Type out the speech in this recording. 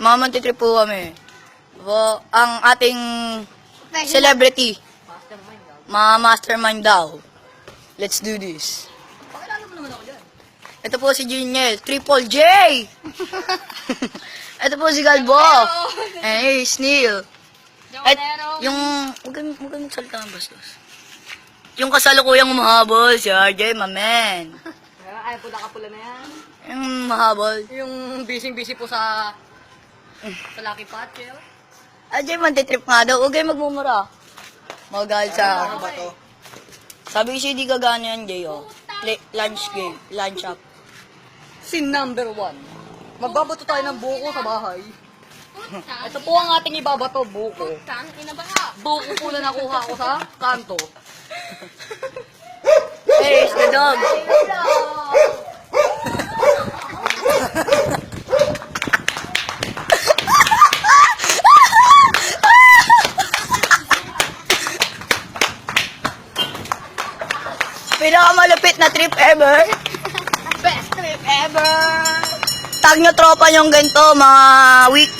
Mamantitrip po kami. Po, ang ating celebrity. Mastermind daw. Let's do this. Pakilala mo naman ako dyan. Ito po si Juniel, Triple J! Ito po si Galbo. Eh, Snail. At yung, huwag kang magsalita ng bastos. Yung kasalukuyang mahabol, si RJ, mamen. Ay, po nakapula na yan. Yung mahabol. Yung busy-busy po sa Lucky Pot, chill. RJ, mantitrip nga daw. Huwag kayo magmumura. Magalit sa Ano ba to? Sabi ko siya di gagana yan, Jay, oh. Lunch game, lunch up. Scene number 1. Magbabato tayo ng buko sa bahay. Ito po ang ating ibabato, buko. Buko po na nakuha ko sa kanto. Hey, it's the dog. Pinakamalupit na trip ever. Best trip ever! Tag nyo tropa yung ganito, mga week